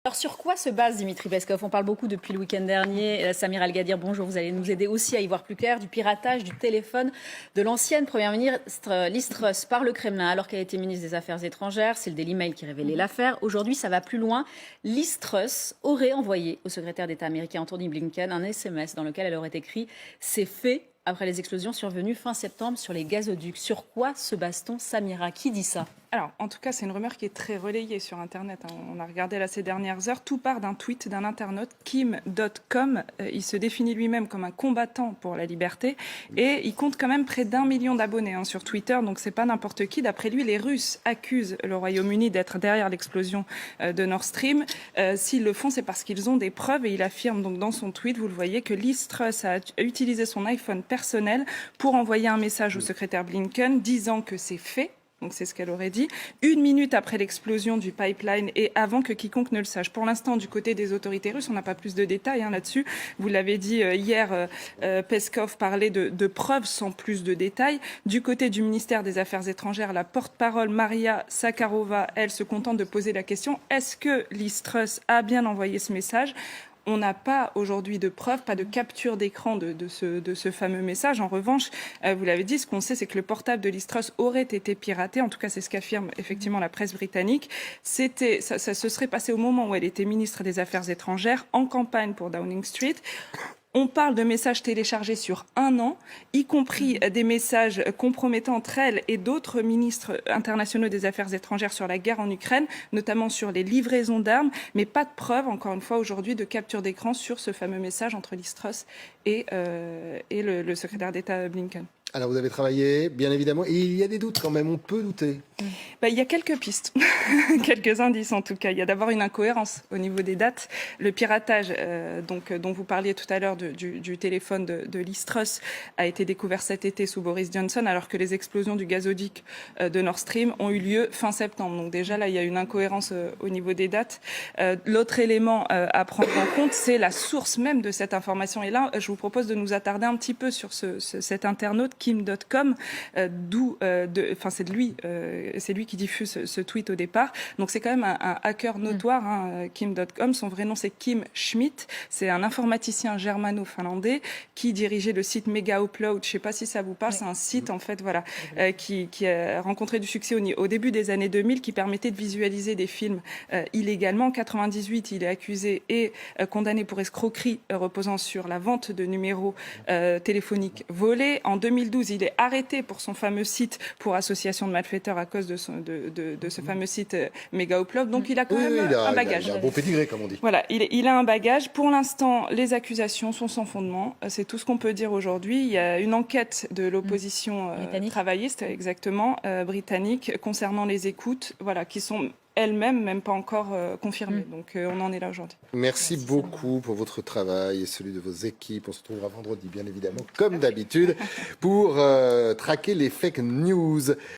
Alors sur quoi se base Dimitri Peskov? On parle beaucoup depuis le week-end dernier. Samir Al-Gadir, bonjour, vous allez nous aider aussi à y voir plus clair, du piratage du téléphone de l'ancienne première ministre Liz Truss par le Kremlin alors qu'elle était ministre des Affaires étrangères. C'est le Daily Mail qui révélait l'affaire. Aujourd'hui, ça va plus loin. Liz Truss aurait envoyé au secrétaire d'État américain Anthony Blinken un SMS dans lequel elle aurait écrit « C'est fait » après les explosions survenues fin septembre sur les gazoducs. Sur quoi se base-t-on, Samira? Qui dit ça? Alors, en tout cas, c'est une rumeur qui est très relayée sur Internet. On a regardé là ces dernières heures. Tout part d'un tweet d'un internaute, Kim.com. Il se définit lui-même comme un combattant pour la liberté et il compte quand même près d'1 million d'abonnés sur Twitter. Donc, c'est pas n'importe qui. D'après lui, les Russes accusent le Royaume-Uni d'être derrière l'explosion de Nord Stream. S'ils le font, c'est parce qu'ils ont des preuves et il affirme donc dans son tweet, vous le voyez, que Liz Truss a utilisé son iPhone personnel pour envoyer un message au secrétaire Blinken disant que c'est fait. Donc c'est ce qu'elle aurait dit, 1 minute après l'explosion du pipeline et avant que quiconque ne le sache. Pour l'instant, du côté des autorités russes, on n'a pas plus de détails là-dessus. Vous l'avez dit hier, Peskov parlait de preuves sans plus de détails. Du côté du ministère des Affaires étrangères, la porte-parole Maria Zakharova, elle se contente de poser la question, est-ce que Liz Truss a bien envoyé ce message ? On n'a pas aujourd'hui de preuves, pas de capture d'écran de ce fameux message. En revanche, vous l'avez dit, ce qu'on sait, c'est que le portable de Liz Truss aurait été piraté. En tout cas, c'est ce qu'affirme effectivement la presse britannique. Ça se serait passé au moment où elle était ministre des Affaires étrangères, en campagne pour Downing Street. On parle de messages téléchargés sur 1 an, y compris des messages compromettant entre elle et d'autres ministres internationaux des Affaires étrangères sur la guerre en Ukraine, notamment sur les livraisons d'armes, mais pas de preuve, encore une fois, aujourd'hui, de capture d'écran sur ce fameux message entre Liz Truss et le secrétaire d'État Blinken. Alors vous avez travaillé, bien évidemment, et il y a des doutes quand même, on peut douter. Il y a quelques pistes, quelques indices en tout cas. Il y a d'abord une incohérence au niveau des dates. Le piratage dont vous parliez tout à l'heure du téléphone de Liz Truss a été découvert cet été sous Boris Johnson, alors que les explosions du gazoduc de Nord Stream ont eu lieu fin septembre. Donc déjà là, il y a une incohérence au niveau des dates. L'autre élément à prendre en compte, c'est la source même de cette information. Et là, je vous propose de nous attarder un petit peu sur cet internaute Kim.com, c'est lui qui diffuse ce tweet au départ. Donc c'est quand même un hacker notoire, Kim.com. Son vrai nom c'est Kim Schmidt. C'est un informaticien germano-finlandais qui dirigeait le site Mega Upload. Je ne sais pas si ça vous parle. Oui. C'est un site en fait, voilà, qui a rencontré du succès au début des années 2000, qui permettait de visualiser des films illégalement. En 98, il est accusé et condamné pour escroquerie reposant sur la vente de numéros téléphoniques volés. En 2012, il est arrêté pour son fameux site pour association de malfaiteurs à cause de ce fameux site Mega Upload. Donc il a quand même un bagage. Il a un bon pédigré, comme on dit. Voilà, il a un bagage. Pour l'instant, les accusations sont sans fondement. C'est tout ce qu'on peut dire aujourd'hui. Il y a une enquête de l'opposition travailliste, exactement, britannique, concernant les écoutes, voilà, qui sont elles-mêmes même pas encore confirmées. Donc on en est là aujourd'hui. Merci beaucoup pour votre travail et celui de vos équipes. On se retrouvera vendredi, bien évidemment, comme d'habitude, pour traquer les fake news.